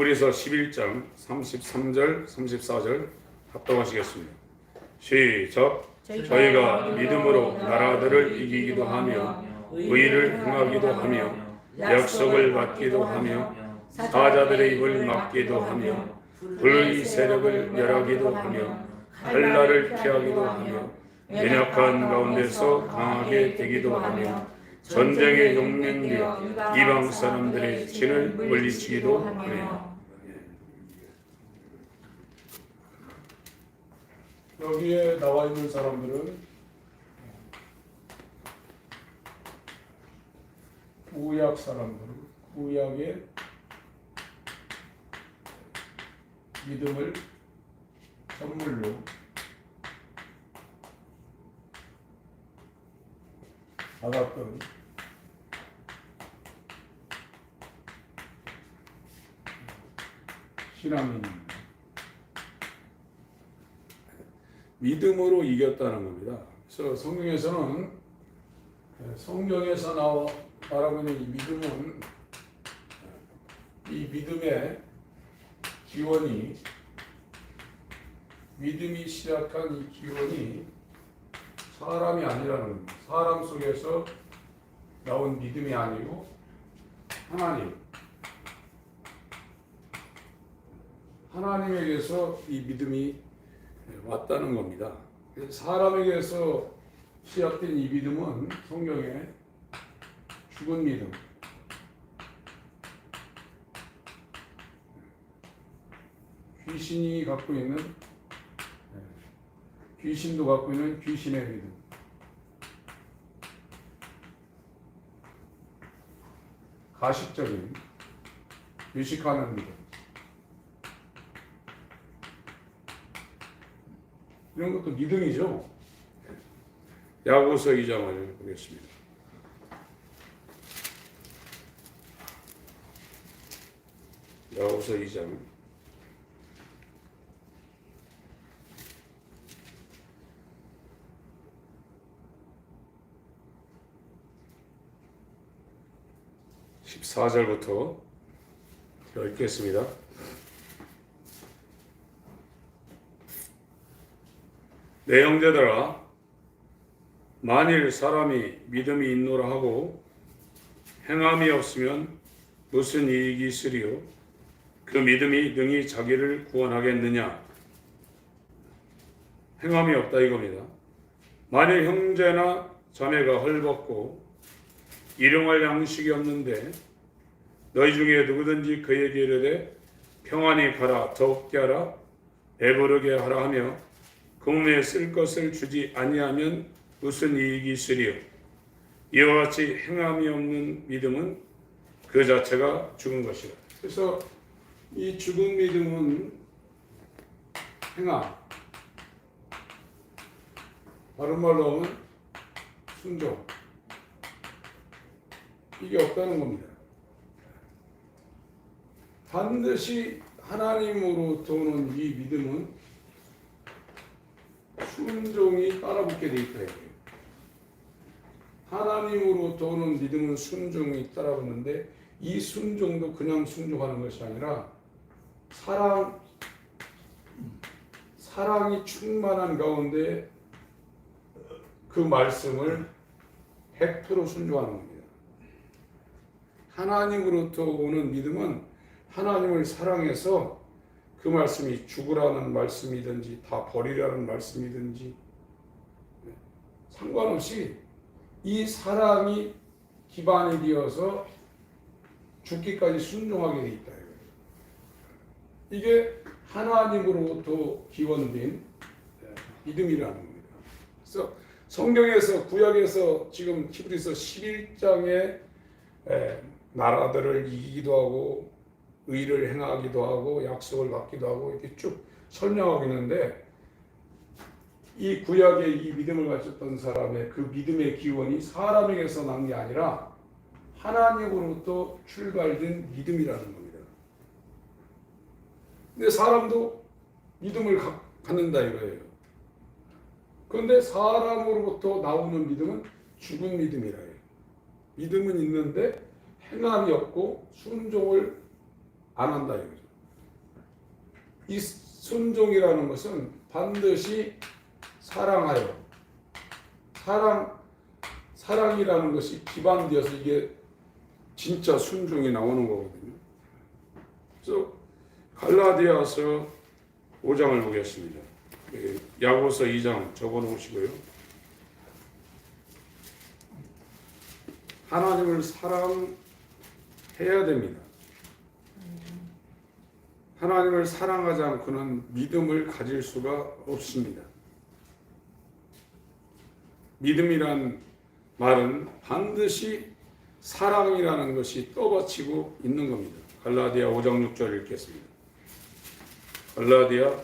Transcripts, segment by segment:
히브리서 11장 33절 34절 합독하시겠습니다. 시작. 저희가 믿음으로 나라들을 이기기도 하며 의를 행하기도 하며 약속을 받기도 하며 사자들의 입을 막기도 하며 불의 세력을 멸하기도 하며 칼날을 피하기도 하며 연약한 가운데서 강하게 되기도 하며 전쟁의 용맹되어 이방 사람들의 진을 물리치기도 하며. 여기에 나와 있는 사람들은 구약 사람들, 구약의 믿음을 선물로 받았던 신앙인입니다. 믿음으로 이겼다는 겁니다. 그래서 성경에서 말하고 있는 이 믿음은 이 믿음의 기원이 믿음이 시작한 이 기원이 사람이 아니라는 겁니다. 사람 속에서 나온 믿음이 아니고 하나님에게서 이 믿음이 왔다는 겁니다. 사람에게서 시작된 이 믿음은 성경에 죽은 믿음, 귀신이 갖고 있는, 귀신도 갖고 있는 귀신의 믿음, 가식적인 유식하는 믿음, 이런 것도 믿음이죠. 야고보서 2장을 보겠습니다. 야고보서 2장 14절부터 읽겠습니다. 내 형제들아, 만일 사람이 믿음이 있노라 하고 행함이 없으면 무슨 이익이 있으리요? 그 믿음이 능히 자기를 구원하겠느냐? 행함이 없다 이겁니다. 만일 형제나 자매가 헐벗고 일용할 양식이 없는데 너희 중에 누구든지 그에게 이르되 평안히 가라, 더욱게 하라, 배부르게 하라 하며 그 몸에 쓸 것을 주지 아니하면 무슨 이익이 있으리요? 이와 같이 행함이 없는 믿음은 그 자체가 죽은 것이라. 그래서 이 죽은 믿음은 행함, 다른 말로 하면 순종, 이게 없다는 겁니다. 반드시 하나님으로부터 오는 이 믿음은 순종이 따라붙게 돼 있다. 하나님으로부터 오는 믿음은 순종이 따라붙는데 이 순종도 그냥 순종하는 것이 아니라 사랑이 충만한 가운데 그 말씀을 100% 순종하는 겁니다. 하나님으로부터 오는 믿음은 하나님을 사랑해서 그 말씀이 죽으라는 말씀이든지 다 버리라는 말씀이든지 상관없이 이 사랑이 기반이 되어서 죽기까지 순종하게 돼 있다. 이게 하나님으로부터 기원된 믿음이라는 겁니다. 그래서 성경에서 구약에서 지금 히브리서 11장에 나라들을 이기기도 하고 의를 행하기도 하고 약속을 받기도 하고 이렇게 쭉 설명하고 있는데 이 구약에 이 믿음을 가졌던 사람의 그 믿음의 기원이 사람에게서 난 게 아니라 하나님으로부터 출발된 믿음이라는 겁니다. 근데 사람도 믿음을 갖는다 이거예요. 그런데 사람으로부터 나오는 믿음은 죽은 믿음이라 해요. 믿음은 있는데 행함이 없고 순종을 안 한다 이거죠. 이 순종이라는 것은 반드시 사랑하여 사랑이라는 것이 기반되어서 이게 진짜 순종이 나오는 거거든요. 그래서 갈라디아서 5장을 보겠습니다. 야고보서 2장 적어놓으시고요. 하나님을 사랑해야 됩니다. 하나님을 사랑하지 않고는 믿음을 가질 수가 없습니다. 믿음이란 말은 반드시 사랑이라는 것이 떠받치고 있는 겁니다. 갈라디아 5장 6절 읽겠습니다. 갈라디아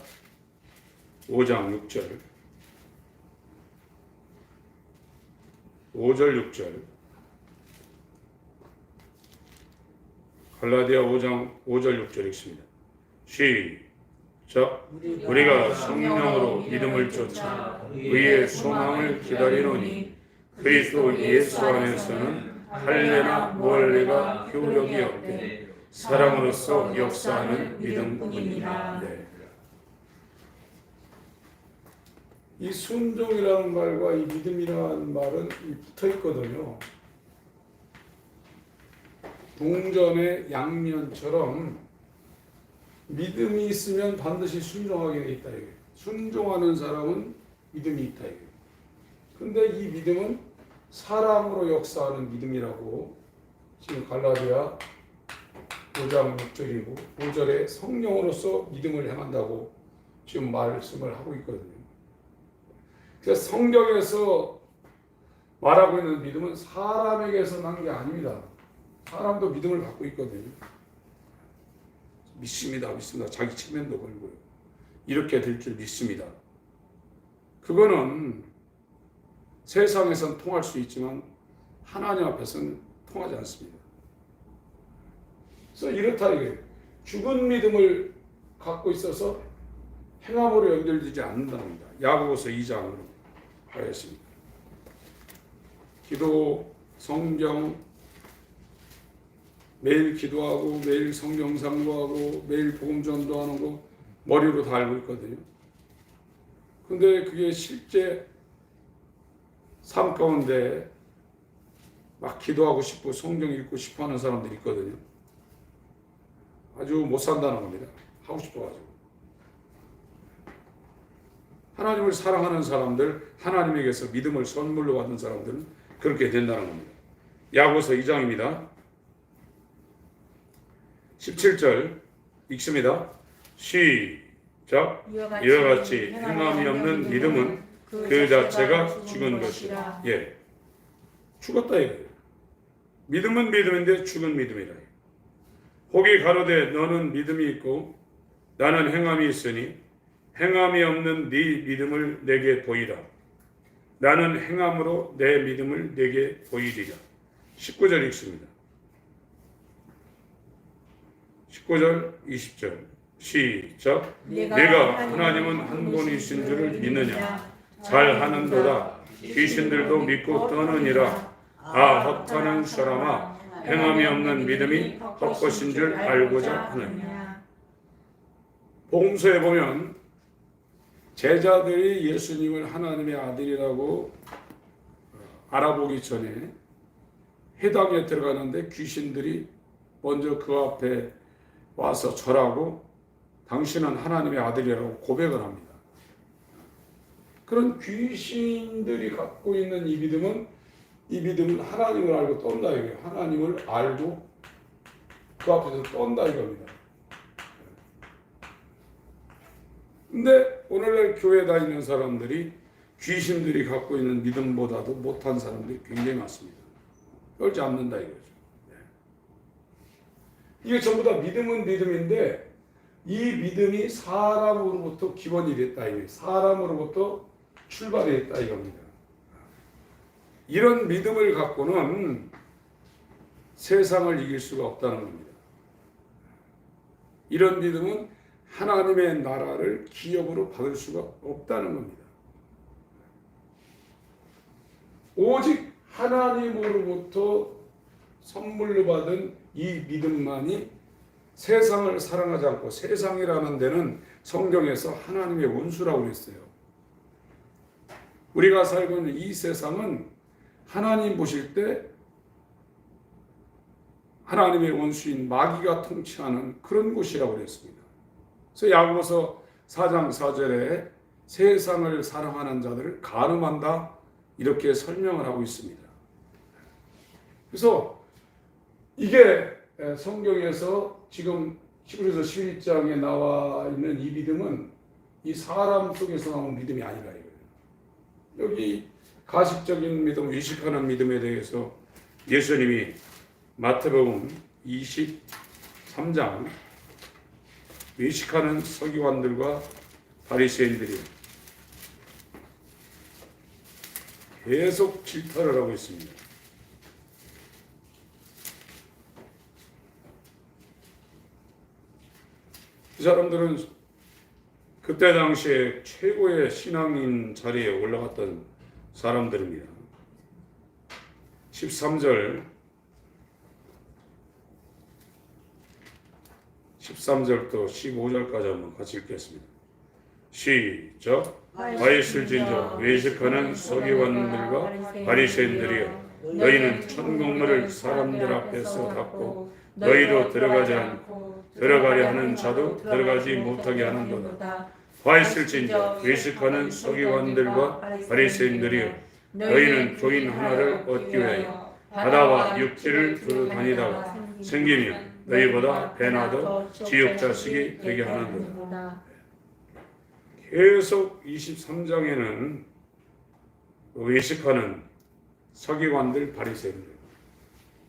5장 6절 5절 6절 갈라디아 5장 5절 6절 읽습니다. 시작. 우리가 성령으로 믿음을 쫓아 의의 소망을 기다리노니 그리스도 예수 안에서는 할례나 무할례가 효력이 없되 사랑으로서 역사하는 믿음뿐이니라. 네. 이 순종이라는 말과 이 믿음이라는 말은 붙어 있거든요. 동전의 양면처럼 믿음이 있으면 반드시 순종하게 돼 있다. 이게. 순종하는 사람은 믿음이 있다. 이게. 근데 이 믿음은 사랑으로 역사하는 믿음이라고 지금 갈라디아 5장 6절이고 5절에 성령으로서 믿음을 행한다고 지금 말씀을 하고 있거든요. 그래서 성경에서 말하고 있는 믿음은 사람에게서 난 게 아닙니다. 사람도 믿음을 갖고 있거든요. 믿습니다. 자기 체면도 걸고요. 이렇게 될 줄 믿습니다. 그거는 세상에선 통할 수 있지만 하나님 앞에서는 통하지 않습니다. 그래서 이렇다 이게 죽은 믿음을 갖고 있어서 행함으로 연결되지 않는답니다. 야고보서 2장으로 가겠습니다. 기도, 성경, 매일 기도하고 매일 성경 상고하고 매일 복음 전도하는 거 머리로 다 알고 있거든요. 근데 그게 실제 삶 가운데 막 기도하고 싶고 성경 읽고 싶어 하는 사람들이 있거든요. 아주 못 산다는 겁니다. 하고 싶어가지고. 하나님을 사랑하는 사람들, 하나님에게서 믿음을 선물로 받은 사람들은 그렇게 된다는 겁니다. 야고보서 2장입니다. 17절 읽습니다. 시작. 이와 같이 행함이 없는 믿음은 그 자체가 죽은 것이라. 예, 죽었다 이거예요. 믿음은 믿음인데 죽은 믿음이라. 혹이 가로되 너는 믿음이 있고 나는 행함이 있으니 행함이 없는 네 믿음을 내게 보이라. 나는 행함으로 내 믿음을 내게 보이리라. 19절 읽습니다. 19절 20절 시작. 내가 하나님은 한 분이신 줄을 믿느냐. 잘하는도다. 귀신들도 믿고 떠느니라. 아 헛하는 사람아, 행함이 없는 믿음이 헛것인 줄 알고자 하느냐. 복음서에 보면 제자들이 예수님을 하나님의 아들이라고 알아보기 전에 회당에 들어가는데 귀신들이 먼저 그 앞에 와서 절하고 당신은 하나님의 아들이라고 고백을 합니다. 그런 귀신들이 갖고 있는 이 믿음은 하나님을 알고 떤다 이거예요. 하나님을 알고 그 앞에서 떤다 이겁니다. 근데 오늘날 교회 다니는 사람들이 귀신들이 갖고 있는 믿음보다도 못한 사람들이 굉장히 많습니다. 떨지 않는다 이거죠. 이게 전부 다 믿음은 믿음인데 이 믿음이 사람으로부터 기원이 됐다 이거예요. 사람으로부터 출발이 됐다 이겁니다. 이런 믿음을 갖고는 세상을 이길 수가 없다는 겁니다. 이런 믿음은 하나님의 나라를 기업으로 받을 수가 없다는 겁니다. 오직 하나님으로부터 선물로 받은 이 믿음만이 세상을 사랑하지 않고, 세상이라는 데는 성경에서 하나님의 원수라고 그랬어요. 우리가 살고 있는 이 세상은 하나님 보실 때 하나님의 원수인 마귀가 통치하는 그런 곳이라고 그랬습니다. 그래서 야고보서 4장 4절에 세상을 사랑하는 자들을 간음한다, 이렇게 설명을 하고 있습니다. 그래서 이게 성경에서 지금 히브리서 11장에 나와 있는 이 믿음은 이 사람 속에서 나온 믿음이 아니라 이거예요. 여기 가식적인 믿음, 의식하는 믿음에 대해서 예수님이 마태복음 23장 의식하는 서기관들과 바리새인들이 계속 질타를 하고 있습니다. 이 사람들은 그때 당시에 최고의 신앙인 자리에 올라갔던 사람들입니다. 13절부터 15절까지 한번 같이 읽겠습니다. 시작. 와 있을진저 외식하는 서기관들과 바리새인들이여, 너희는 천국문을 사람들 앞에서 닫고 너희도 들어가지 않고 들어가려 하는 자도 들어가지 못하게 하는도다. 와 있을진저 외식하는 서기관들과 바리새인들이여, 너희는 종인 하나를 얻기 위하여 바다와 육지를 두루 다니다가 생기면 너희보다 배나 더 지옥 자식이 되게 하는도다. 계속 23장에는 외식하는 서기관들, 바리새인들,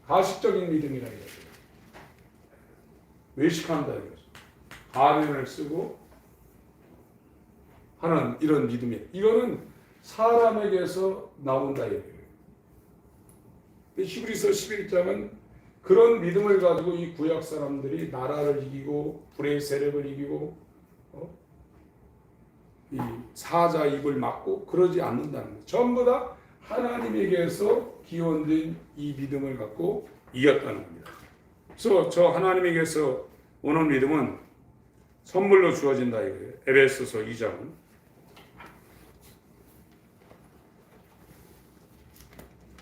가식적인 믿음이라 이거죠. 외식한다 이거죠. 가면을 쓰고 하는 이런 믿음이에요. 이거는 사람에게서 나온다 이거예요. 히브리서 11장은 그런 믿음을 가지고 이 구약 사람들이 나라를 이기고 불의 세력을 이기고 이 사자 입을 막고 그러지 않는다는 거예요. 전부 다 하나님에게서 기원된 이 믿음을 갖고 이겼다는 겁니다. 그래서 저 하나님에게서 오는 믿음은 선물로 주어진다 이거예요. 에베소서 2장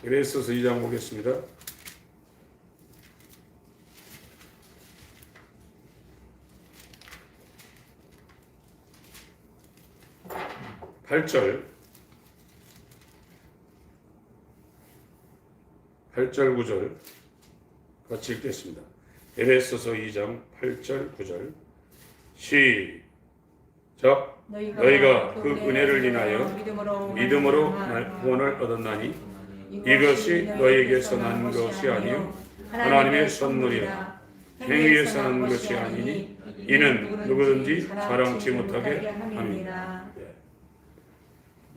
에베소서 2장 보겠습니다. 8절 9절 같이 읽겠습니다. 에베소서 2장 8절 9절 시작. 너희가 그 은혜를 인하여 믿음으로 구원을 얻었나니 이것이 너희에게서 난 것이 아니요 하나님의 선물이라. 행위에서 난 것이 아니니 이는 누구든지 자랑치 못하게 함이라.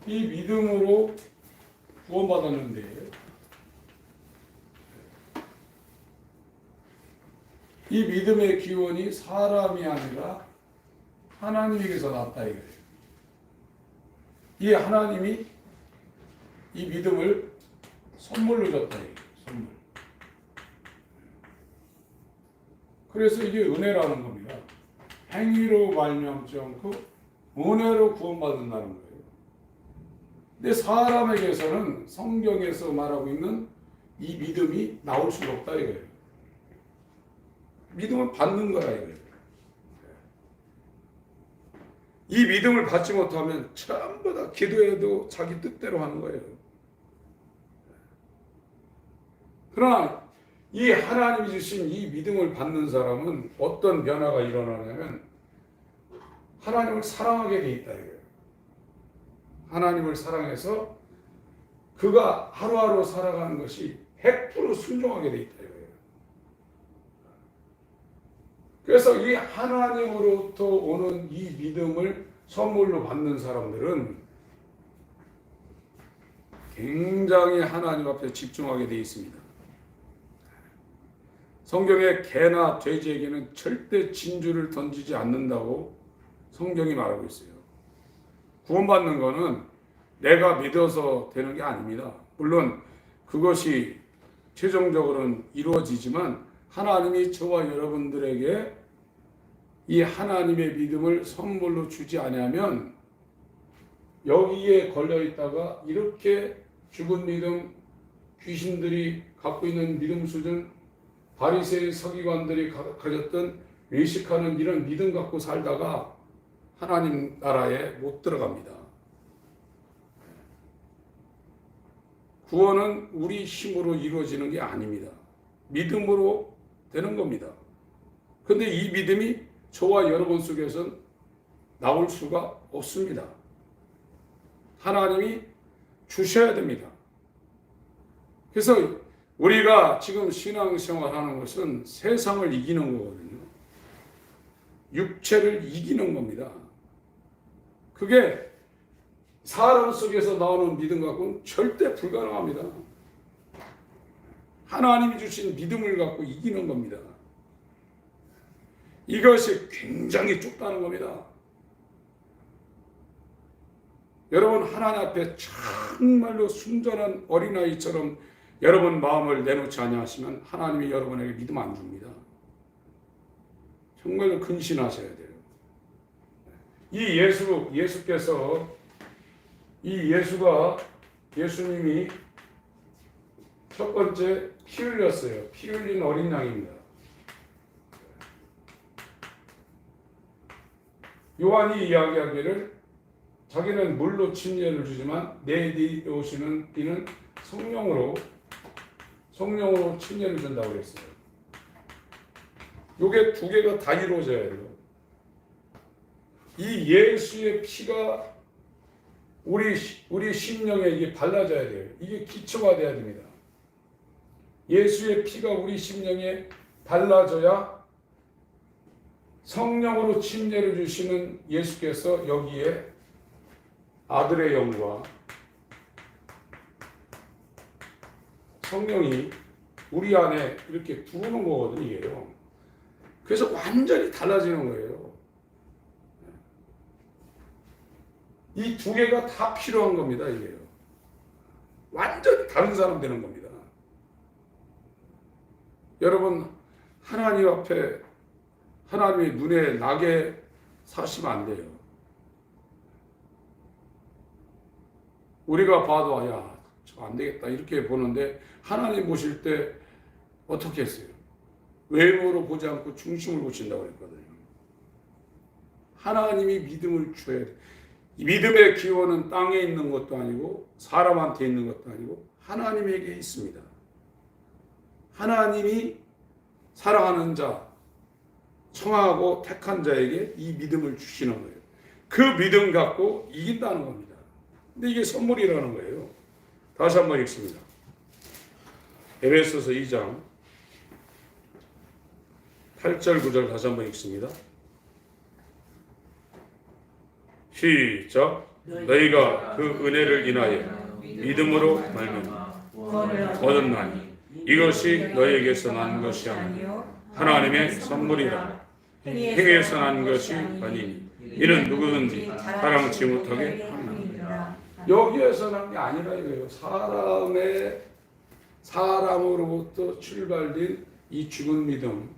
이 믿음으로 구원받았는데 이 믿음의 기원이 사람이 아니라 하나님에게서 났다 이거예요. 이 하나님이 이 믿음을 선물로 줬다 이거예요. 선물. 그래서 이게 은혜라는 겁니다. 행위로 말미암지 않고 은혜로 구원받는다는 거예요. 근데 사람에게서는 성경에서 말하고 있는 이 믿음이 나올 수가 없다 이거예요. 믿음은 받는 거라 이거예요. 이 믿음을 받지 못하면 전부 다 기도해도 자기 뜻대로 하는 거예요. 그러나 이 하나님이 주신 이 믿음을 받는 사람은 어떤 변화가 일어나냐면 하나님을 사랑하게 돼 있다 이거예요. 하나님을 사랑해서 그가 하루하루 살아가는 것이 100% 순종하게 돼 있다 이거예요. 그래서 이 하나님으로부터 오는 이 믿음을 선물로 받는 사람들은 굉장히 하나님 앞에 집중하게 돼 있습니다. 성경에 개나 돼지에게는 절대 진주를 던지지 않는다고 성경이 말하고 있어요. 구원받는 것은 내가 믿어서 되는 게 아닙니다. 물론 그것이 최종적으로는 이루어지지만 하나님이 저와 여러분들에게 이 하나님의 믿음을 선물로 주지 아니하면 여기에 걸려 있다가 이렇게 죽은 믿음, 귀신들이 갖고 있는 믿음 수준, 바리새인 서기관들이 가졌던 외식하는 이런 믿음 갖고 살다가 하나님 나라에 못 들어갑니다. 구원은 우리 힘으로 이루어지는 게 아닙니다. 믿음으로 되는 겁니다. 그런데 이 믿음이 저와 여러분 속에서는 나올 수가 없습니다. 하나님이 주셔야 됩니다. 그래서 우리가 지금 신앙생활 하는 것은 세상을 이기는 거거든요. 육체를 이기는 겁니다. 그게 사람 속에서 나오는 믿음 갖고는 절대 불가능합니다. 하나님이 주신 믿음을 갖고 이기는 겁니다. 이것이 굉장히 좁다는 겁니다. 여러분 하나님 앞에 정말로 순전한 어린아이처럼 여러분 마음을 내놓지 아니하시면 하나님이 여러분에게 믿음 안 줍니다. 정말로 근신하셔야 돼요. 이 예수께서 예수님이 첫 번째 피 흘렸어요. 피 흘린 어린 양입니다. 요한이 이야기하기를 자기는 물로 침례를 주지만 내 뒤에 오시는 이는 성령으로 침례를 준다고 그랬어요. 요게 두 개가 다 이루어져야 돼요. 이 예수의 피가 우리 심령에 이게 발라져야 돼요. 이게 기초가 돼야 됩니다. 예수의 피가 우리 심령에 발라져야 성령으로 침례를 주시는 예수께서 여기에 아들의 영과 성령이 우리 안에 이렇게 들어오는 거거든요. 이게요. 그래서 완전히 달라지는 거예요. 이 두 개가 다 필요한 겁니다. 이게요. 완전히 다른 사람 되는 겁니다. 여러분 하나님 앞에 하나님의 눈에 나게 사시면 안 돼요. 우리가 봐도 야, 저 안 되겠다 이렇게 보는데 하나님 보실 때 어떻게 했어요? 외모로 보지 않고 중심을 보신다고 그랬거든요. 하나님이 믿음을 줘야 돼. 믿음의 기원은 땅에 있는 것도 아니고 사람한테 있는 것도 아니고 하나님에게 있습니다. 하나님이 사랑하는 자, 청하고 택한 자에게 이 믿음을 주시는 거예요. 그 믿음 갖고 이긴다는 겁니다. 근데 이게 선물이라는 거예요. 다시 한번 읽습니다. 에베소서 2장 8절 9절 다시 한번 읽습니다. 시작. 너희가 그 은혜를 인하여 믿음으로 말미암아 얻었나니 이것이 너희에게서 난 것이 아니요 하나님의 선물이라. 행해서 난 것이 아니니 이는 누구든지 사랑치 못하게 합니다. 여기에서 난 게 아니라 이거예요. 사람으로부터 출발된 이 죽은 믿음,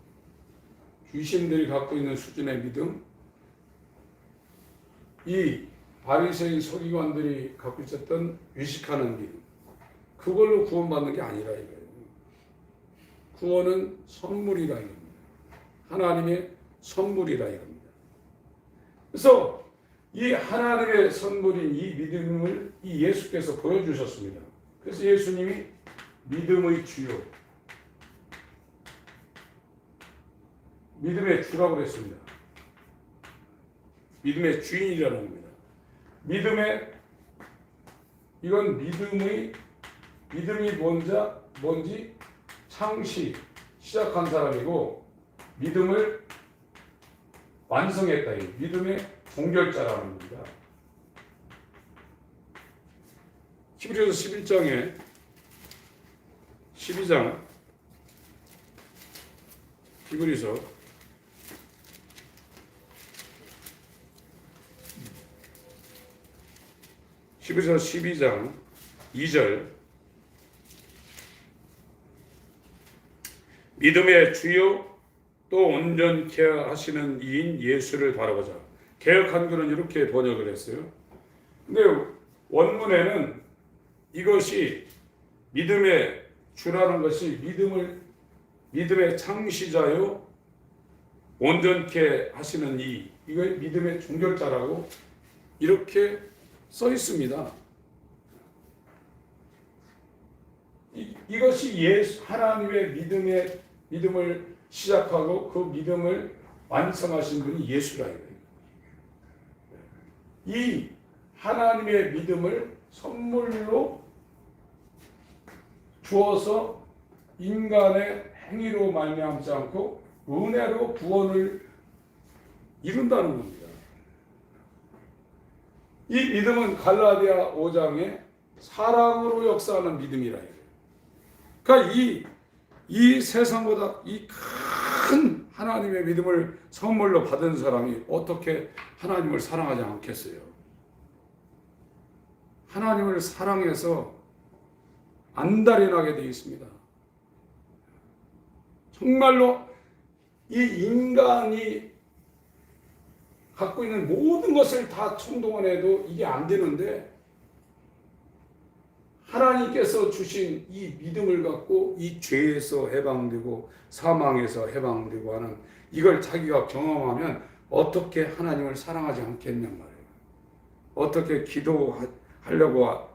귀신들이 갖고 있는 수준의 믿음, 이 바리새인 서기관들이 갖고 있었던 의식하는 믿음, 그걸로 구원받는 게 아니라 이거예요. 구원은 선물이라 이겁니다. 하나님의 선물이라 이겁니다. 그래서 이 하나님의 선물인 이 믿음을 이 예수께서 보여주셨습니다. 그래서 예수님이 믿음의 주요, 믿음의 주라고 그랬습니다. 믿음의 주인이라는 겁니다. 이건 믿음이 뭔지 시작한 사람이고 믿음을 완성했다. 믿음의 종결자라는 겁니다. 히브리서 11장에 12장 히브리서 12장 2절 믿음의 주요 또 온전케 하시는 이인 예수를 바라보자. 개역 한글은 이렇게 번역을 했어요. 근데 원문에는 이것이 믿음의 주라는 것이 믿음의 창시자요 온전케 하시는 이거 믿음의 종결자라고 이렇게 써 있습니다. 이것이 하나님의 믿음을 시작하고 그 믿음을 완성하신 분이 예수라 이거예요. 이 하나님의 믿음을 선물로 주어서 인간의 행위로 말미암지 않고 은혜로 구원을 이룬다는 겁니다. 이 믿음은 갈라디아 5장에 사랑으로 역사하는 믿음이라 해요. 그러니까 이 세상보다 이 큰 하나님의 믿음을 선물로 받은 사람이 어떻게 하나님을 사랑하지 않겠어요? 하나님을 사랑해서 안달이 나게 되어 있습니다. 정말로 이 인간이 갖고 있는 모든 것을 다 총동원해도 이게 안 되는데 하나님께서 주신 이 믿음을 갖고 이 죄에서 해방되고 사망에서 해방되고 하는 이걸 자기가 경험하면 어떻게 하나님을 사랑하지 않겠냔 말이에요. 어떻게 기도하려고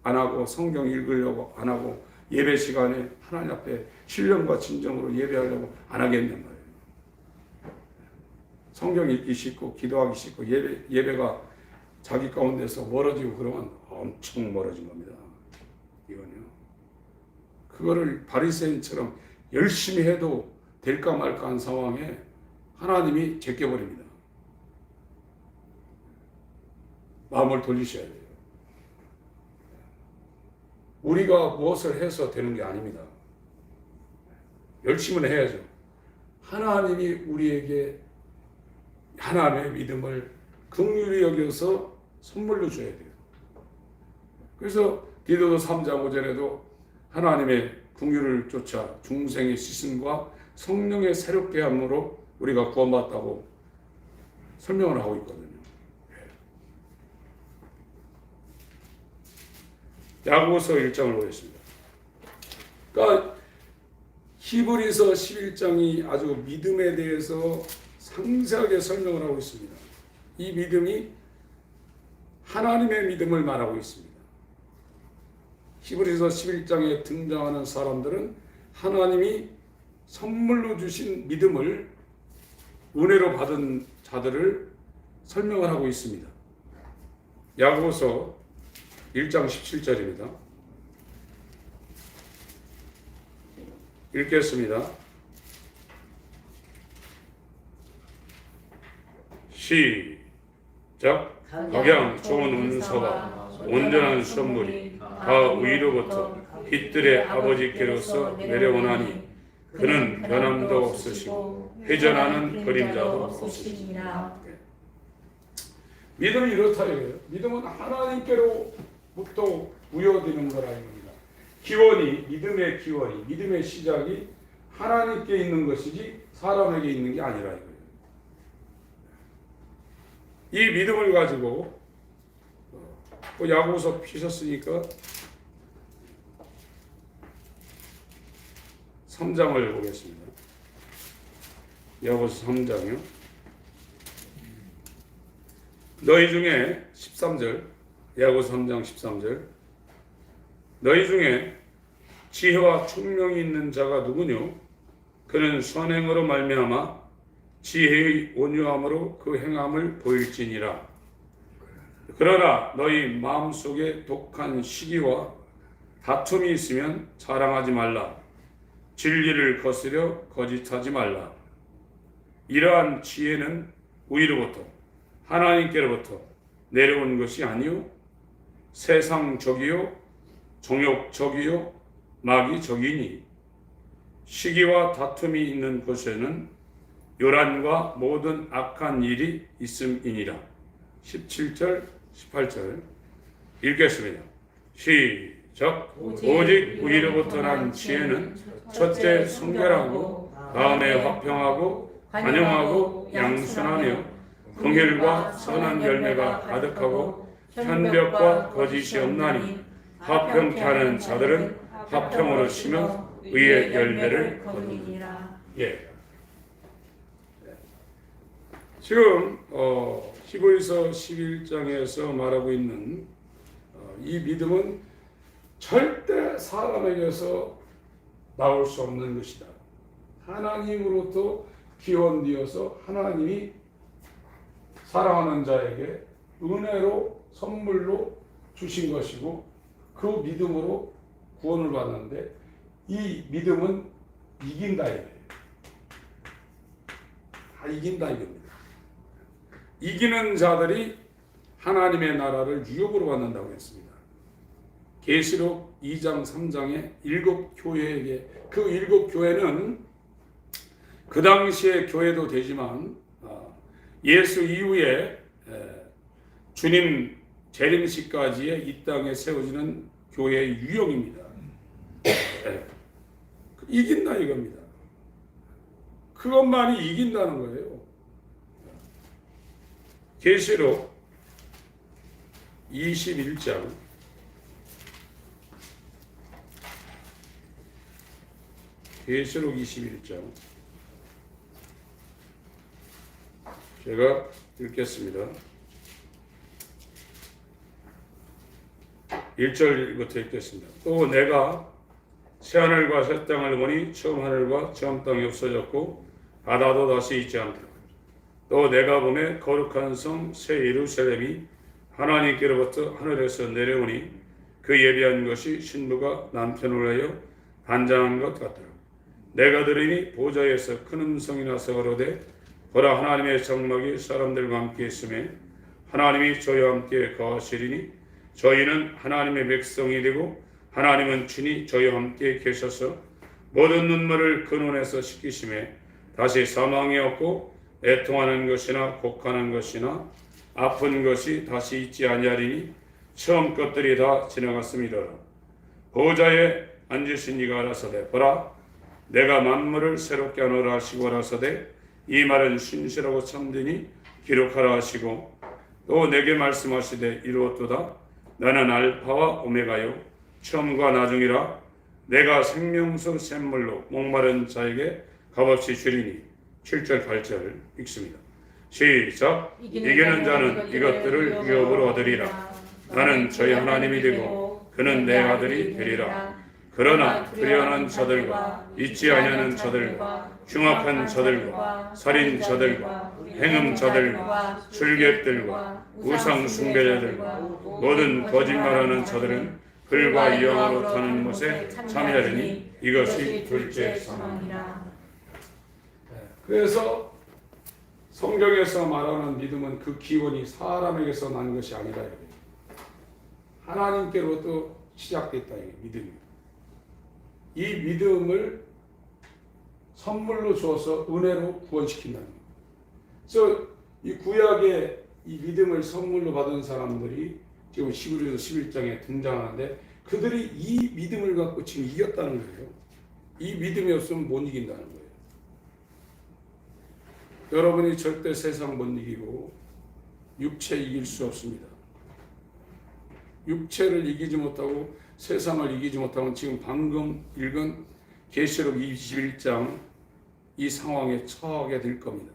안 하고 성경 읽으려고 안 하고 예배 시간에 하나님 앞에 신령과 진정으로 예배하려고 안 하겠냔 말이에요. 성경 읽기 싫고 기도하기 싫고 예배가 자기 가운데서 멀어지고 그러면 엄청 멀어진 겁니다. 이건요. 그거를 바리새인처럼 열심히 해도 될까 말까 한 상황에 하나님이 제껴버립니다. 마음을 돌리셔야 돼요. 우리가 무엇을 해서 되는 게 아닙니다. 열심은 해야죠. 하나님이 우리에게 하나님의 믿음을 긍휼히 여겨서 선물로 줘야 돼요. 그래서 디도서 3장 5절에도 하나님의 긍휼을 쫓아 중생의 시승과 성령의 새롭게 함으로 우리가 구원받았다고 설명을 하고 있거든요. 야고보서 1장을 보겠습니다. 그러니까 히브리서 11장이 아주 믿음에 대해서 상세하게 설명을 하고 있습니다. 이 믿음이 하나님의 믿음을 말하고 있습니다. 히브리서 11장에 등장하는 사람들은 하나님이 선물로 주신 믿음을 은혜로 받은 자들을 설명을 하고 있습니다. 야고보서 1장 17절입니다. 읽겠습니다. 시작. 각양 좋은 은사와 온전한 선물이 다 위로부터 빛들의 아버지께로서 내려오나니 그는 변함도 없으시고 회전하는 그림자도 없으시니라. 믿음이 이렇다 이거예요. 믿음은 하나님께로부터 부여되는 거라 이겁니다. 기원이 믿음의 기원이 믿음의 시작이 하나님께 있는 것이지 사람에게 있는 게 아니라 이거예요. 이 믿음을 가지고 야고보서 피셨으니까 3장을 보겠습니다. 야고보서 3장이요. 너희 중에 13절 야고보서 3장 13절 너희 중에 지혜와 총명이 있는 자가 누구뇨? 그는 선행으로 말미암아 지혜의 온유함으로 그 행함을 보일지니라. 그러나 너희 마음속에 독한 시기와 다툼이 있으면 자랑하지 말라. 진리를 거스려 거짓하지 말라. 이러한 지혜는 위로부터 하나님께로부터 내려온 것이 아니요 세상적이요 정욕적이요 마귀적이니 시기와 다툼이 있는 곳에는 요란과 모든 악한 일이 있음이니라. 17절 18절 읽겠습니다. 시작. 오직 위로부터 난 지혜는 첫째 순결하고 마음에 화평하고 관용하고 양순하며 긍휼과 선한 열매가 가득하고 편벽과 거짓이 없나니 화평케 하는 자들은 화평으로 심어 의의 열매를 거두니라. 예. 지금 히브리서 11장에서 말하고 있는 이 믿음은 절대 사람에게서 나올 수 없는 것이다. 하나님으로부터 기원되어서 하나님이 사랑하는 자에게 은혜로 선물로 주신 것이고 그 믿음으로 구원을 받는데 이 믿음은 이긴다 이거예요. 다 이긴다 이겁니다. 이기는 자들이 하나님의 나라를 유업으로 받는다고 했습니다. 계시록 2장 3장의 7교회에게 그 7교회는 그 당시의 교회도 되지만 예수 이후에 주님 재림시까지의 이 땅에 세워지는 교회의 유형입니다. 이긴다 이겁니다. 그것만이 이긴다는 거예요. 계시록 21장 계시록 21장 제가 읽겠습니다. 1절부터 읽겠습니다. 또 내가 새하늘과 새 땅을 보니 처음 하늘과 처음 땅이 없어졌고 바다도 다시 있지 않더라. 또 내가 보매 거룩한 성 새 예루살렘이 하나님께로부터 하늘에서 내려오니 그 예비한 것이 신부가 남편을 하여 단장한 것 같더라. 내가 들으니 보좌에서 큰 음성이 나서 가로되 보라 하나님의 장막이 사람들과 함께 있으며 하나님이 저희와 함께 거하시리니 저희는 하나님의 백성이 되고 하나님은 친히 저희와 함께 계셔서 모든 눈물을 그 눈에서 씻기심에 다시 사망이 없고 애통하는 것이나 곡하는 것이나 아픈 것이 다시 있지 아니하리니 처음 것들이 다 지나갔음이로라. 보좌에 앉으신 이가 알아서되 보라 내가 만물을 새롭게 하노라 하시고 알아서되 이 말은 신실하고 참되니 기록하라 하시고 또 내게 말씀하시되 이루었도다. 나는 알파와 오메가요 처음과 나중이라. 내가 생명수 샘물로 목마른 자에게 값없이 주리니. 7절 8절 읽습니다. 시작. 이기는 자는 이것들을 유업으로 얻으리라. 나는 저희 하나님이 되고 그는 내 아들이 되리라. 그러나 불의한 자들과 잊지 아니하는 자들과 흉악한 자들과 살인 자들과 행음 자들과 술객들과 우상 숭배자들과 모든 거짓말하는 자들은 불과 영으로 타는 못에 참여하리니 이것이 둘째 사망이라. 그래서 성경에서 말하는 믿음은 그 기원이 사람에게서 난 것이 아니라 하나님께로부터 시작됐다 이 믿음이. 이 믿음을 선물로 주어서 은혜로 구원시킨다는 거예요. 그래서 이 구약의 이 믿음을 선물로 받은 사람들이 지금 히브리서 11장에 등장하는데 그들이 이 믿음을 갖고 지금 이겼다는 거예요. 이 믿음이 없으면 못 이긴다는 거예요. 여러분이 절대 세상 못 이기고 육체 이길 수 없습니다. 육체를 이기지 못하고 세상을 이기지 못하면 지금 방금 읽은 계시록 21장 이 상황에 처하게 될 겁니다.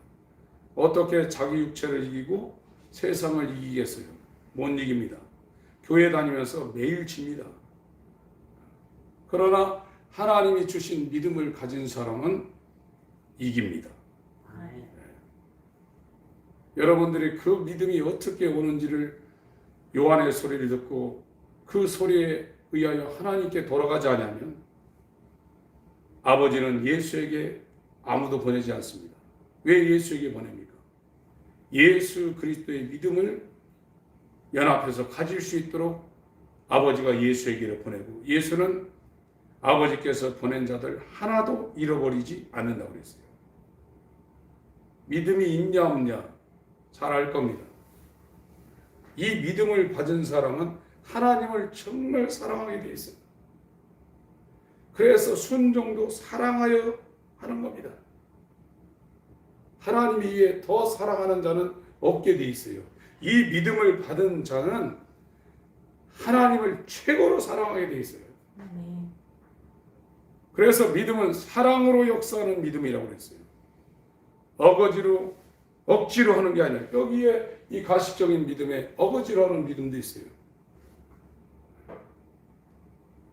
어떻게 자기 육체를 이기고 세상을 이기겠어요? 못 이깁니다. 교회 다니면서 매일 집니다. 그러나 하나님이 주신 믿음을 가진 사람은 이깁니다. 여러분들이 그 믿음이 어떻게 오는지를 요한의 소리를 듣고 그 소리에 의하여 하나님께 돌아가지 않으면 아버지는 예수에게 아무도 보내지 않습니다. 왜 예수에게 보냅니까? 예수 그리스도의 믿음을 연합해서 가질 수 있도록 아버지가 예수에게로 보내고 예수는 아버지께서 보낸 자들 하나도 잃어버리지 않는다고 그랬어요. 믿음이 있냐 없냐 잘 알 겁니다. 이 믿음을 받은 사람은 하나님을 정말 사랑하게 되어 있습니다. 그래서 순종도 사랑하여 하는 겁니다. 하나님이 이에 더 사랑하는 자는 없게 돼 있어요. 이 믿음을 받은 자는 하나님을 최고로 사랑하게 돼 있어요. 아멘. 그래서 믿음은 사랑으로 역사하는 믿음이라고 그랬어요. 억지로 하는 게 아니라 여기에 이 가식적인 믿음에 어거지로 하는 믿음도 있어요.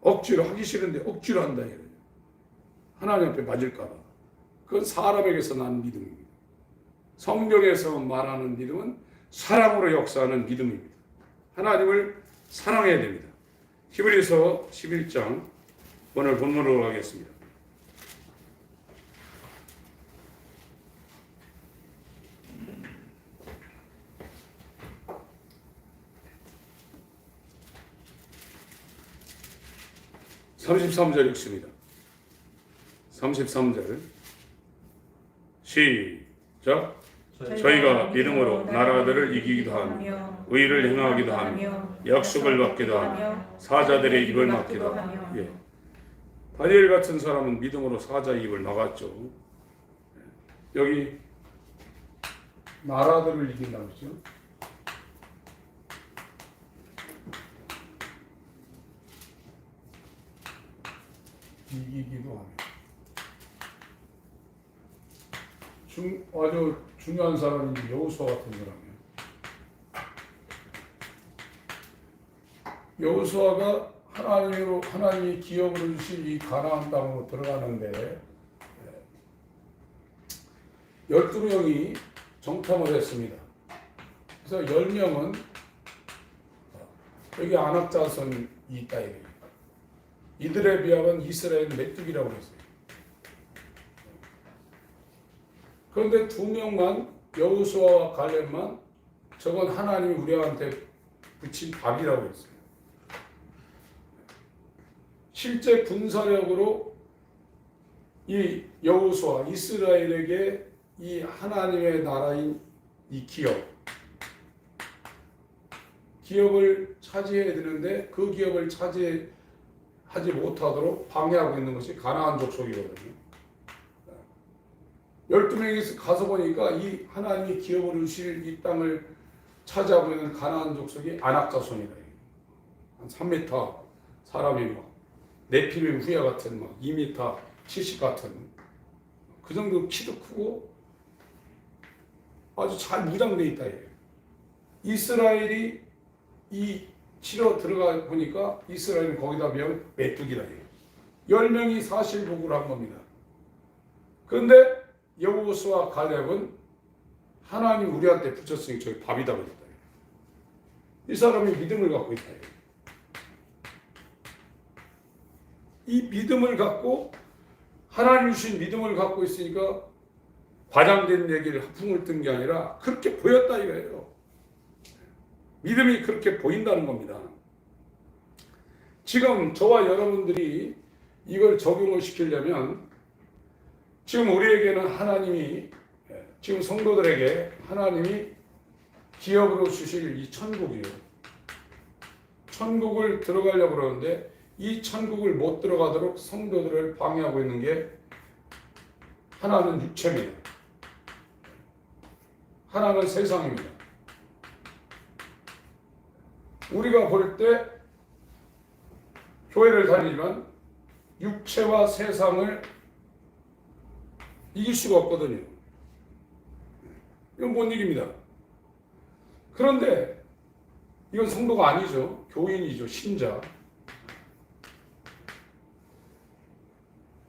억지로 하기 싫은데 억지로 한다 이거예요. 하나님 앞에 맞을까 봐. 그건 사람에게서 난 믿음입니다. 성경에서 말하는 믿음은 사랑으로 역사하는 믿음입니다. 하나님을 사랑해야 됩니다. 히브리서 11장 오늘 본문으로 가겠습니다. (33절) 읽습니다. 33절 시작. 저희가 믿음으로 나라들을 이기기도 하며 의를 행하기도 하며 약속을 받기도 하며 사자들의 입을 막기도 하며. 예. 다니엘 같은 사람은 믿음으로 사자의 입을 막았죠. 여기 나라들을 이긴다고 했죠. 이기기도 하며. 아주 중요한 사람이 여호수아 같은 사람이에요. 여호수아가 하나님이 기업으로 주신 이 가나안 땅으로 들어가는데 12명이 정탐을 했습니다. 그래서 10명은 여기 아낙 자손이 있다 이래요. 이들에 비하면 이스라엘 메뚜기라고 했어요. 그런데 2명만 여호수아와 갈렙만 저건 하나님이 우리한테 붙인 밥이라고 했어요. 실제 군사력으로 이 여호수아 이스라엘에게 이 하나님의 나라인 이 기업을 차지해야 되는데 그 기업을 차지하지 못하도록 방해하고 있는 것이 가나안 족속이거든요. 12명이 가서 보니까 이 하나님이 기업을 주실 이 땅을 차지하고 있는 가나안 족속이 아낙 자손이다. 한 3m 사람이 막 네피림 후야 같은 막 2m 70 같은 그 정도 키도 크고 아주 잘 무장돼 있다. 이스라엘이 이 치러 들어가 보니까 이스라엘은 거기다 비하면 메뚜기다. 10명이 사실복을 한 겁니다. 그런데 여호수아 갈렙은 하나님 우리한테 붙였으니 저기 밥이다 그랬다. 이 사람이 믿음을 갖고 있다. 이 믿음을 갖고 하나님 주신 믿음을 갖고 있으니까 과장된 얘기를 하풍을 뜬 게 아니라 그렇게 보였다 이거예요. 믿음이 그렇게 보인다는 겁니다. 지금 저와 여러분들이 이걸 적용을 시키려면 지금 우리에게는 하나님이 지금 성도들에게 하나님이 기업으로 주실 이 천국이에요. 천국을 들어가려고 그러는데 이 천국을 못 들어가도록 성도들을 방해하고 있는 게 하나는 육체입니다. 하나는 세상입니다. 우리가 볼 때 교회를 다니지만 육체와 세상을 이길 수가 없거든요. 이건 못 이깁니다. 그런데 이건 성도가 아니죠. 교인이죠. 신자.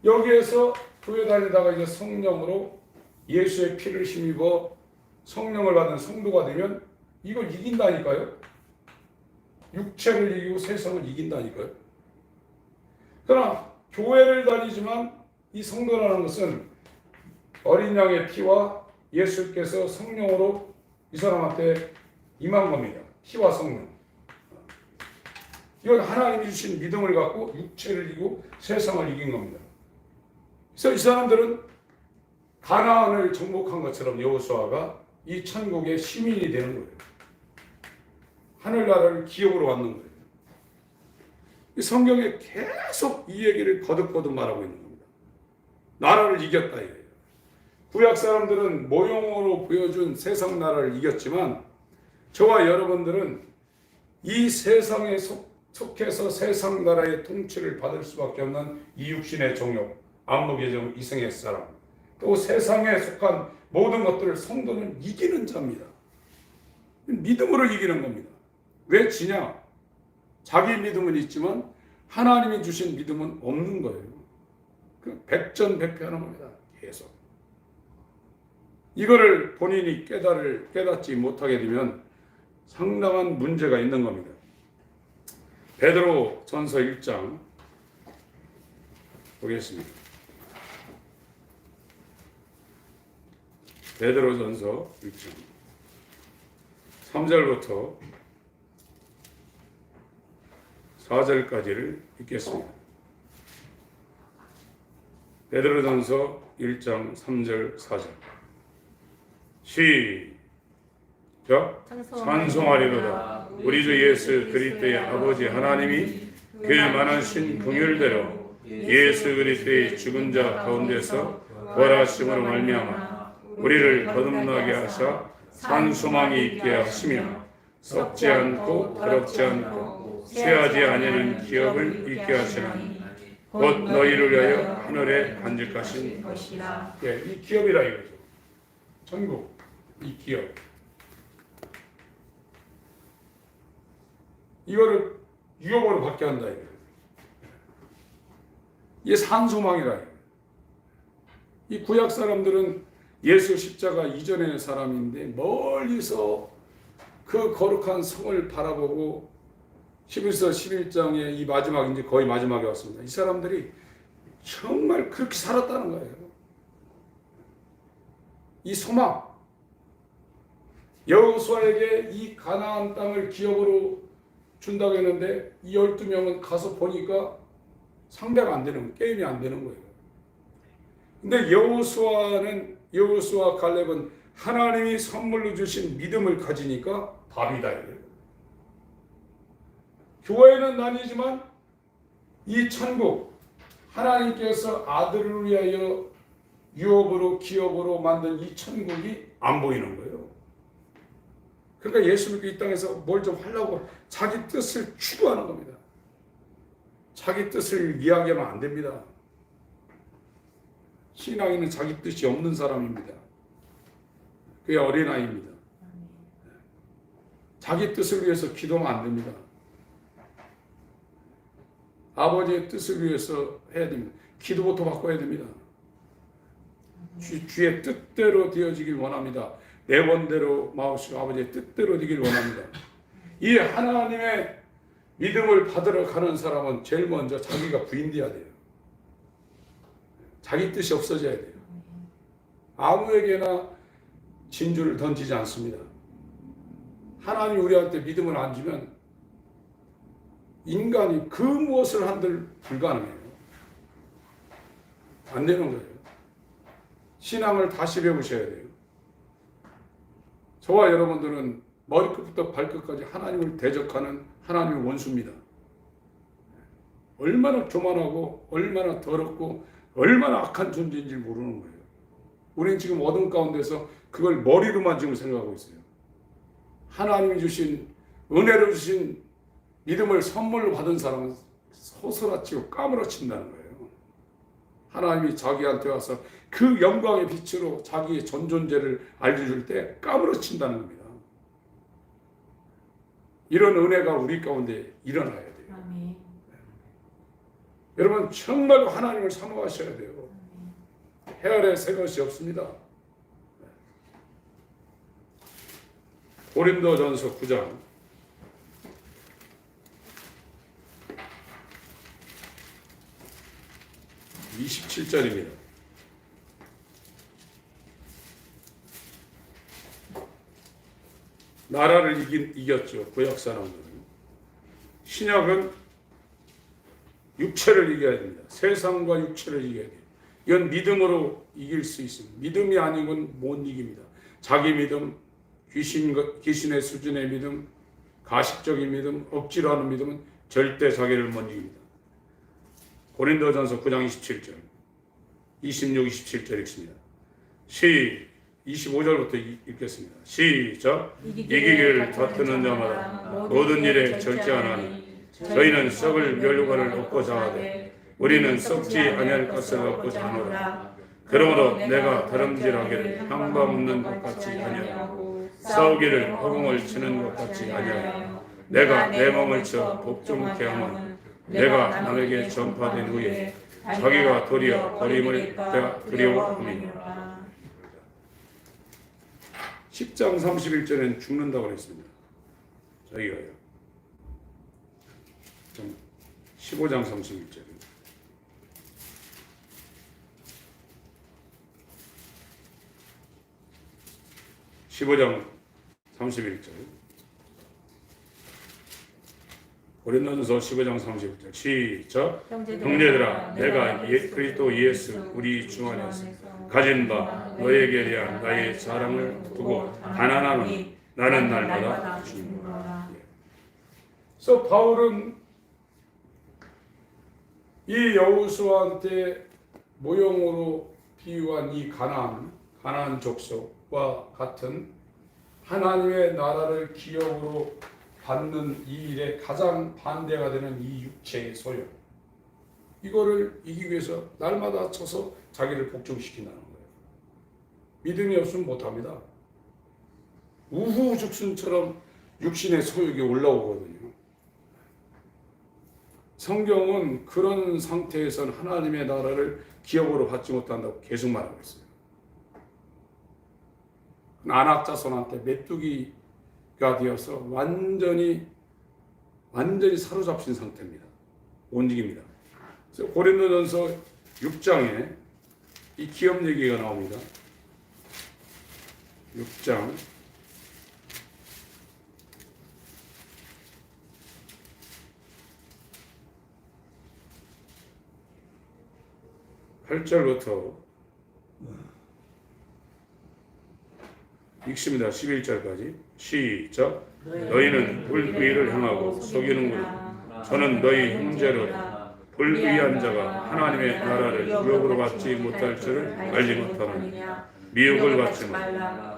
여기에서 교회 다니다가 이제 성령으로 예수의 피를 힘입어 성령을 받은 성도가 되면 이걸 이긴다니까요. 육체를 이기고 세상을 이긴다니까요. 그러나 교회를 다니지만 이 성도라는 것은 어린 양의 피와 예수께서 성령으로 이 사람한테 임한 겁니다. 피와 성령. 이건 하나님이 주신 믿음을 갖고 육체를 이기고 세상을 이긴 겁니다. 그래서 이 사람들은 가나안을 정복한 것처럼 여호수아가 이 천국의 시민이 되는 거예요. 하늘나라를 기업으로 받는 거예요. 이 성경에 계속 이 얘기를 거듭거듭 말하고 있는 겁니다. 나라를 이겼다 이거예요. 구약 사람들은 모형으로 보여준 세상 나라를 이겼지만 저와 여러분들은 이 세상에 속해서 세상 나라의 통치를 받을 수밖에 없는 이 육신의 종족, 안목의 이성의 사람, 또 세상에 속한 모든 것들을 성도는 이기는 자입니다. 믿음으로 이기는 겁니다. 왜 지냐? 자기 믿음은 있지만 하나님이 주신 믿음은 없는 거예요. 그 백전백패하는 겁니다. 계속. 이거를 본인이 깨닫지 못하게 되면 상당한 문제가 있는 겁니다. 베드로 전서 1장 보겠습니다. 베드로 전서 1장 3절부터 4절까지를 읽겠습니다. 베드로 전서 1장 3절 4절 시작. 찬송하리로다. 우리 주 예수 그리스도의 아버지 하나님이 그 많으신 긍휼대로 예수 그리스도의 죽은 자 가운데서 부활하심으로 말미암아 우리를 거듭나게 하사 산 소망이 있게 하시며 썩지 않고 더럽지 않고 쇠하지 아니하는 기업을 있게 하시나니 곧 너희를 위하여 하늘에 간직하신 것이라. 예, 이 기업이라 이거죠. 천국, 이 기업. 이거를 유업으로 받게 한다 이거예요. 이게 산소망이라 이거예요. 이 구약 사람들은 예수 십자가 이전의 사람인데 멀리서 그 거룩한 성을 바라보고 11서 11장의 이 마지막, 이제 거의 마지막에 왔습니다. 이 사람들이 정말 그렇게 살았다는 거예요. 이 소망, 여호수아에게 이 가나안 땅을 기업으로 준다고 했는데 이 12명은 가서 보니까 상대가 안 되는 거예요. 게임이 안 되는 거예요. 근데 여호수아 갈렙은 하나님이 선물로 주신 믿음을 가지니까 답이다 이래요. 교회는 나뉘지만 이 천국, 하나님께서 아들을 위하여 유업으로 기업으로 만든 이 천국이 안 보이는 거예요. 그러니까 예수 믿고 이 땅에서 뭘 좀 하려고 자기 뜻을 추구하는 겁니다. 자기 뜻을 이야기하면 안 됩니다. 신앙인은 자기 뜻이 없는 사람입니다. 그게 어린아이입니다. 자기 뜻을 위해서 기도하면 안 됩니다. 아버지의 뜻을 위해서 해야 됩니다. 기도부터 바꿔야 됩니다. 주의 뜻대로 되어지길 원합니다. 내 원대로 마옵시고 아버지의 뜻대로 되길 원합니다. 이 하나님의 믿음을 받으러 가는 사람은 제일 먼저 자기가 부인돼야 돼요. 자기 뜻이 없어져야 돼요. 아무에게나 진주를 던지지 않습니다. 하나님이 우리한테 믿음을 안 주면 인간이 그 무엇을 한들 불가능해요. 안 되는 거예요. 신앙을 다시 배우셔야 돼요. 저와 여러분들은 머리끝부터 발끝까지 하나님을 대적하는 하나님의 원수입니다. 얼마나 교만하고 얼마나 더럽고 얼마나 악한 존재인지 모르는 거예요. 우리는 지금 어둠 가운데서 그걸 머리로만 지금 생각하고 있어요. 하나님이 주신 은혜로 주신 믿음을 선물로 받은 사람은 소스라치고 까무러친다는 거예요. 하나님이 자기한테 와서 그 영광의 빛으로 자기의 전존재를 알려줄 때 까무러친다는 겁니다. 이런 은혜가 우리 가운데 일어나야 돼요. 아멘. 여러분 정말로 하나님을 사모하셔야 돼요. 해 아래 새 것이 없습니다. 고린도전서 9장 27절입니다. 나라를 이겼죠. 구약 사람들은. 신약은 육체를 이겨야 됩니다. 세상과 육체를 이겨야 돼요. 이건 믿음으로 이길 수 있습니다. 믿음이 아니면 못 이깁니다. 자기 믿음, 귀신의 수준의 믿음, 가식적인 믿음, 억지로 하는 믿음은 절대 자기를 못 이깁니다. 고린도전서 9장 27절, 26, 27절 읽습니다. 시 25절부터 읽겠습니다. 시작. 이기기를 다투는 자마다 모든 일에 절제하나니 저희는 썩을 멸류관을 얻고자 하되 우리는 썩지 아니할 것을 얻고자 하노라. 그러므로 내가 다름질하기를 향방 없는 것 같이 아니하고 싸우기를 허공을 치는 것 같이 아니하고 내가 내 몸을 쳐 복종케 하면 내가 남에게 전파된 후에 자기가 도리어 버림을 두려워함이니라. 10장 31절에는 죽는다고 그랬습니다. 자기가요. 15장 31절. 15장 31절. 고린도전서 15장 31절. 시작. 형제들아, 내가 그리스도 예수 우리 주 안에서 가진 바 너에게 대한 나의 자랑을 두고 가난하노니 나는 날마다 죽노라. 그래서 바울은 이 여호수아한테 모형으로 비유한 이 가나안 족속과 같은 하나님의 나라를 기업으로 받는 이 일에 가장 반대가 되는 이 육체의 소욕, 이거를 이기기 위해서 날마다 쳐서 자기를 복종시킨다는 거예요. 믿음이 없으면 못합니다. 우후죽순처럼 육신의 소욕이 올라오거든요. 성경은 그런 상태에서는 하나님의 나라를 기업으로 받지 못한다고 계속 말하고 있어요. 안악자손한테 메뚜기가 되어서 완전히 사로잡힌 상태입니다. 못 이깁니다. 그래서 고린도전서 6장에 이 기업 얘기가 나옵니다. 6장 8절부터 읽습니다. 11절까지 시작. 너희는 불의를 행하고 속이는구나. 저는 너희 형제로다. 불의한 자가 하나님의 나라를 유혹으로 받지 못할 줄을 알지 못하느니 미혹을 받지 마.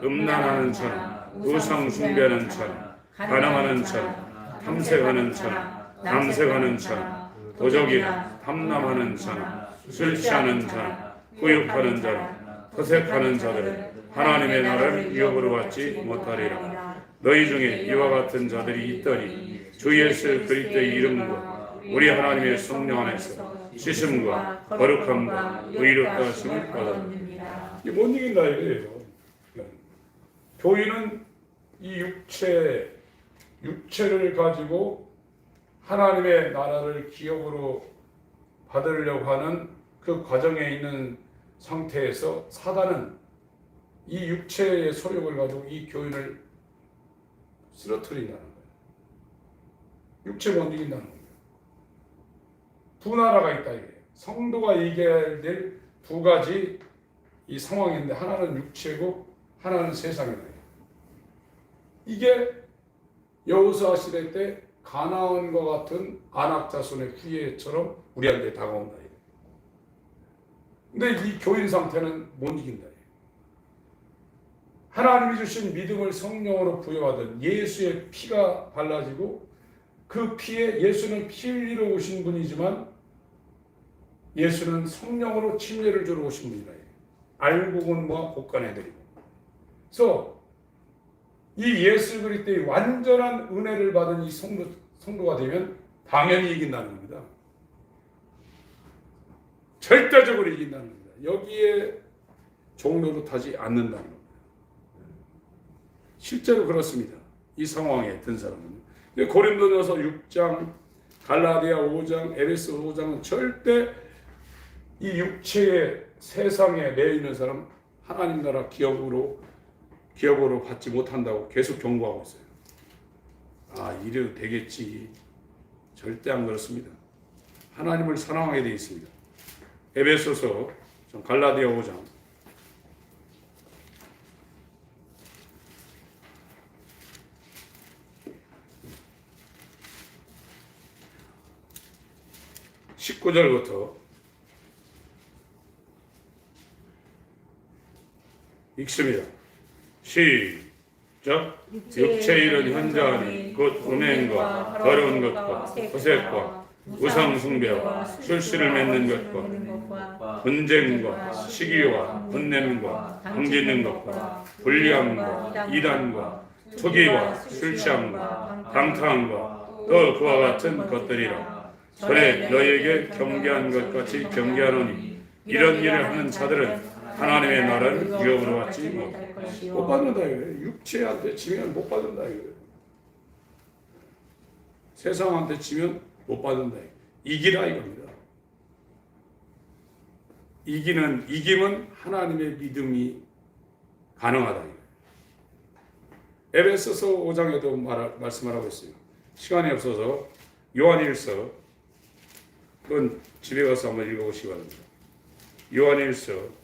음란하는 자나 우상 숭배하는 자나 가늠하는 자나 탐색하는 자나 남색하는 자나 도적이나 탐남하는 자나 술 취하는 자나 후욕하는 자나 토색하는 자들은 하나님의 나라를 유혹으로 받지 못하리라. 너희 중에 이와 같은 자들이 있더니 주 예수 그리스도의 이름과 우리 하나님의 성령 안에서 씻음과 거룩함과 의롭다 하심을 받았느니라. 이게 못 이긴다 이거예요. 교인은 이 육체를 가지고 하나님의 나라를 기업으로 받으려고 하는 그 과정에 있는 상태에서 사단은 이 육체의 소욕을 가지고 이 교인을 쓰러뜨린다는 거예요. 육체 못 이긴다는 거예요. 두 나라가 있다 이게. 성도가 이겨야 될 두 가지 이 상황인데 하나는 육체고 하나는 세상이다. 이게 여호수아 시대 때 가나안과 같은 안악자손의 후예처럼 우리한테 다가온다. 근데 이 교인 상태는 못 이긴다. 하나님이 주신 믿음을 성령으로 부여받은 예수의 피가 발라지고 그 피에 예수는 피 흘리러 오신 분이지만 예수는 성령으로 침례를 주러 오신 분이다. 알곡은과 곶간해드리고. 그래서 이 예수 그리스도의 완전한 은혜를 받은 이 성도가 되면 당연히 이긴다는 겁니다. 절대적으로 이긴다는 겁니다. 여기에 종로로 타지 않는다는 겁니다. 실제로 그렇습니다. 이 상황에 든 사람은. 고린도전서 6장, 갈라디아 5장, 에베소 5장은 절대 이 육체의 세상에 매여 있는 사람 하나님 나라 기업으로 받지 못한다고 계속 경고하고 있어요. 아, 이래도 되겠지. 절대 안 그렇습니다. 하나님을 사랑하게 되어 있습니다. 에베소서, 갈라디아 5장 19절부터 읽습니다. 시작. 육체 이른 현자하니 곧 음행과 더러운 것과 허색과 우상 숭배와 술수를 맺는 것과 분쟁과 시기와 분냄과 당짓는 것과 불리함과 이단과 투기와 술 취함과 방탕함과 또 그와 같은 것들이라. 전에 너희에게 경계한 것 같이 경계하노니 이런 일을 하는 자들은 하나님의 나라를 유업으로 받지 못할 것이요. 못 받는다 이거예요. 육체한테 지면 못 받는다 이거예요. 세상한테 지면 못 받는다. 이기라 이겁니다. 이김은 하나님의 믿음이 가능하다 이거예요. 에베소서 5장에도 말씀을 하고 있어요. 시간이 없어서 요한일서, 그건 집에 가서 한번 읽어보시기 바랍니다. 요한일서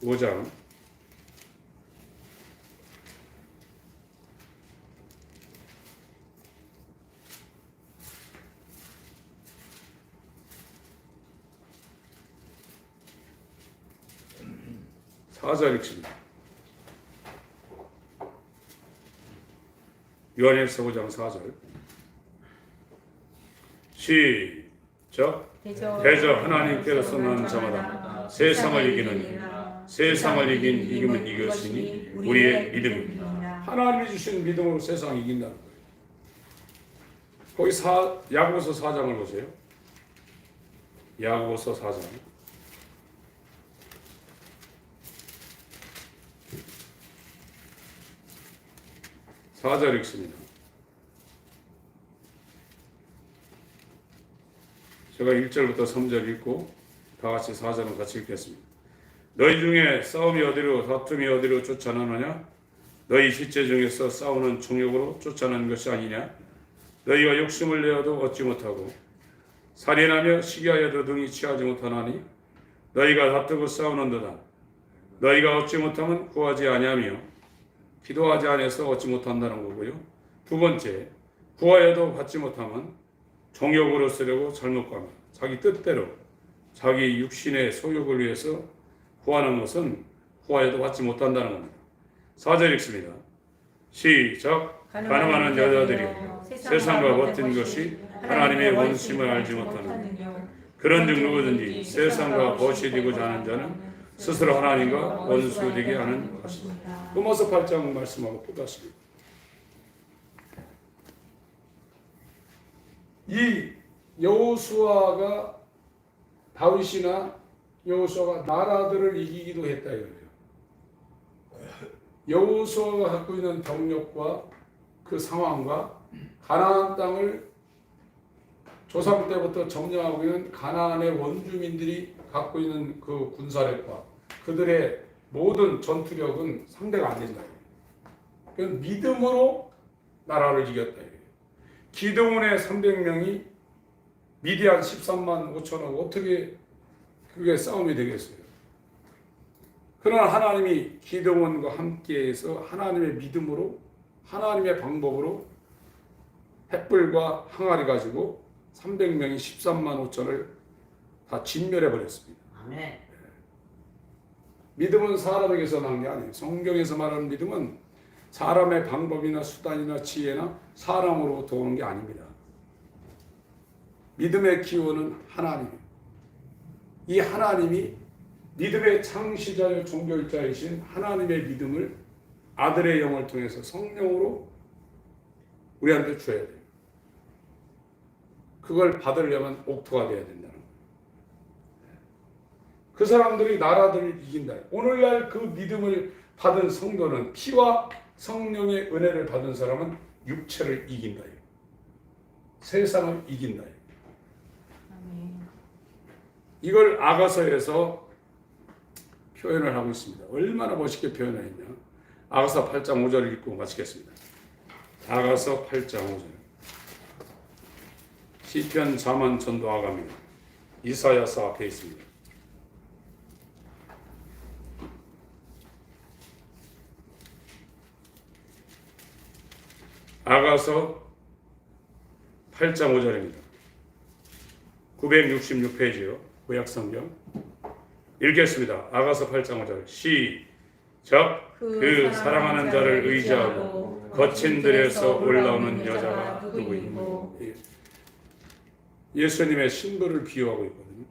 5장 4절 읽습니다. 요한일서 5장 4절 시작. 대저 하나님께로서 난 자마다 세상을 이기느니 세상을 이긴 이김은 이것이니 우리의 믿음입니다. 하나님이 주신 믿음으로 세상을 이긴다는 거예요. 거기 야고보서 4장을 보세요. 야고보서 4장 4절 읽습니다. 제가 1절부터 3절 읽고 다 같이 4절은 같이 읽겠습니다. 너희 중에 싸움이 어디로 다툼이 어디로 쫓아나느냐? 너희 실제 중에서 싸우는 정욕으로 쫓아나는 것이 아니냐? 너희가 욕심을 내어도 얻지 못하고 살인하며 시기하여도 등이 취하지 못하나니 너희가 다투고 싸우는도다. 너희가 얻지 못하면 구하지 아니하며 기도하지 않아서 얻지 못한다는 거고요. 두 번째, 구하여도 받지 못하면 정욕으로 쓰려고 잘못 구합니다. 자기 뜻대로 자기 육신의 소욕을 위해서 구하는 것은 구하여도 받지 못한다는 겁니다. 4절 읽습니다. 시작. 가늠하는 여자들이여 세상과 버틴 것이 하나님의 원심을 알지 못하는 그런즉 누구든지 세상과 벗이 되고자 하는 자는 스스로 하나님과 원수되게 하는 것입니다. 로마서 8장 말씀하고 똑같습니다. 이 여호수아가 다윗이나 여호수아가 나라들을 이기기도 했다 이거예요. 여호수아가 갖고 있는 병력과 그 상황과 가나안 땅을 조상 때부터 점령하고 있는 가나안의 원주민들이 갖고 있는 그 군사력과 그들의 모든 전투력은 상대가 안 된다. 그건 믿음으로 나라를 이겼다. 기드온의 300명이 미디안 13만 5천하고 어떻게 그게 싸움이 되겠어요? 그러나 하나님이 기드온과 함께해서 하나님의 믿음으로 하나님의 방법으로 횃불과 항아리 가지고 300명이 13만 5천을 다 진멸해 버렸습니다. 아멘. 믿음은 사람에게서 난 게 아니에요. 성경에서 말하는 믿음은 사람의 방법이나 수단이나 지혜나 사람으로부터 오는 게 아닙니다. 믿음의 기원은 하나님이에요. 이 하나님이 믿음의 창시자요 종결자이신 하나님의 믿음을 아들의 영을 통해서 성령으로 우리한테 줘야 돼요. 그걸 받으려면 옥토가 돼야 된다는 거예요. 그 사람들이 나라들을 이긴다. 오늘날 그 믿음을 받은 성도는 피와 성령의 은혜를 받은 사람은 육체를 이긴다. 세상을 이긴다. 이걸 아가서에서 표현을 하고 있습니다. 얼마나 멋있게 표현했냐. 아가서 8장 5절 읽고 마치겠습니다. 아가서 8장 5절. 시편 자만 전도 아가입니다. 이사야서 앞에 있습니다. 아가서 8장 5절입니다. 966페이지요. 구약성경. 읽겠습니다. 아가서 8장 5절 시작. 그 사랑하는 자를 의지하고 거친 들에서 올라오는 여자가 누구인고. 예수님의 신부를 비유하고 있거든요.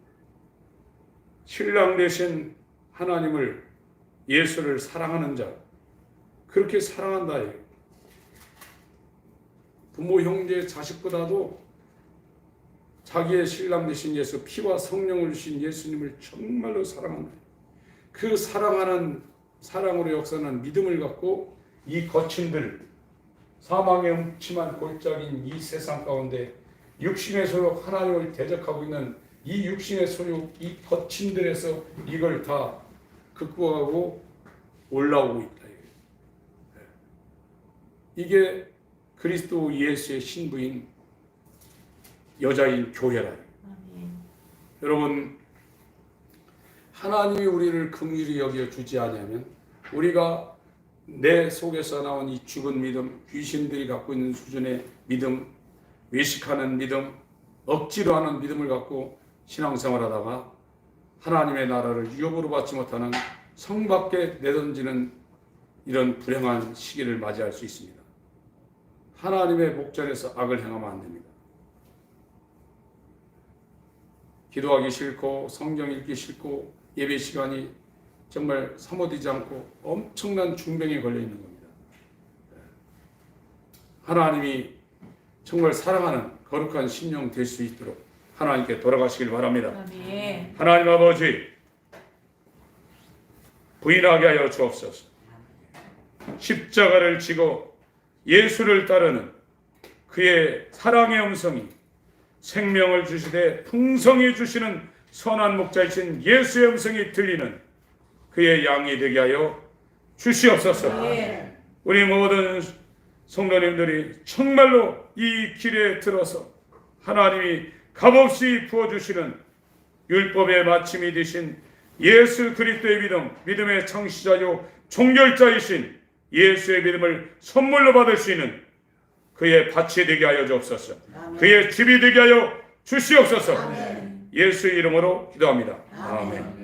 신랑 되신 하나님을, 예수를 사랑하는 자, 그렇게 사랑한다. 부모, 형제, 자식보다도 자기의 신랑 되신 예수, 피와 성령을 주신 예수님을 정말로 사랑한다. 그 사랑하는, 사랑으로 역사하는 믿음을 갖고 이 거친들, 사망의 음침한 골짜기인 이 세상 가운데 육신의 소욕, 하나님을 대적하고 있는 이 육신의 소욕, 이 거친들에서 이걸 다 극복하고 올라오고 있다. 이게 그리스도 예수의 신부인 여자인 교회라. 여러분, 하나님이 우리를 긍휼히 여겨 주지 않으면 우리가 내 속에서 나온 이 죽은 믿음, 귀신들이 갖고 있는 수준의 믿음, 외식하는 믿음, 억지로 하는 믿음을 갖고 신앙생활하다가 하나님의 나라를 유업으로 받지 못하는 성 밖에 내던지는 이런 불행한 시기를 맞이할 수 있습니다. 하나님의 목전에서 악을 행하면 안 됩니다. 기도하기 싫고 성경 읽기 싫고 예배 시간이 정말 사모되지 않고 엄청난 중병에 걸려 있는 겁니다. 하나님이 정말 사랑하는 거룩한 심령 될 수 있도록 하나님께 돌아가시길 바랍니다. 아멘. 하나님 아버지, 부인하게 하여 주옵소서. 십자가를 지고 예수를 따르는 그의 사랑의 음성이 생명을 주시되 풍성히 주시는 선한 목자이신 예수의 음성이 들리는 그의 양이 되게 하여 주시옵소서. 아멘. 우리 모든 성도님들이 정말로 이 길에 들어서 하나님이 값없이 부어주시는 율법의 마침이 되신 예수 그리스도의 믿음, 믿음의 창시자요 종결자이신 예수의 믿음을 선물로 받을 수 있는 그의 밭이 되게 하여 주옵소서. 그의 집이 되게 하여 주시옵소서. 예수의 이름으로 기도합니다. 아멘.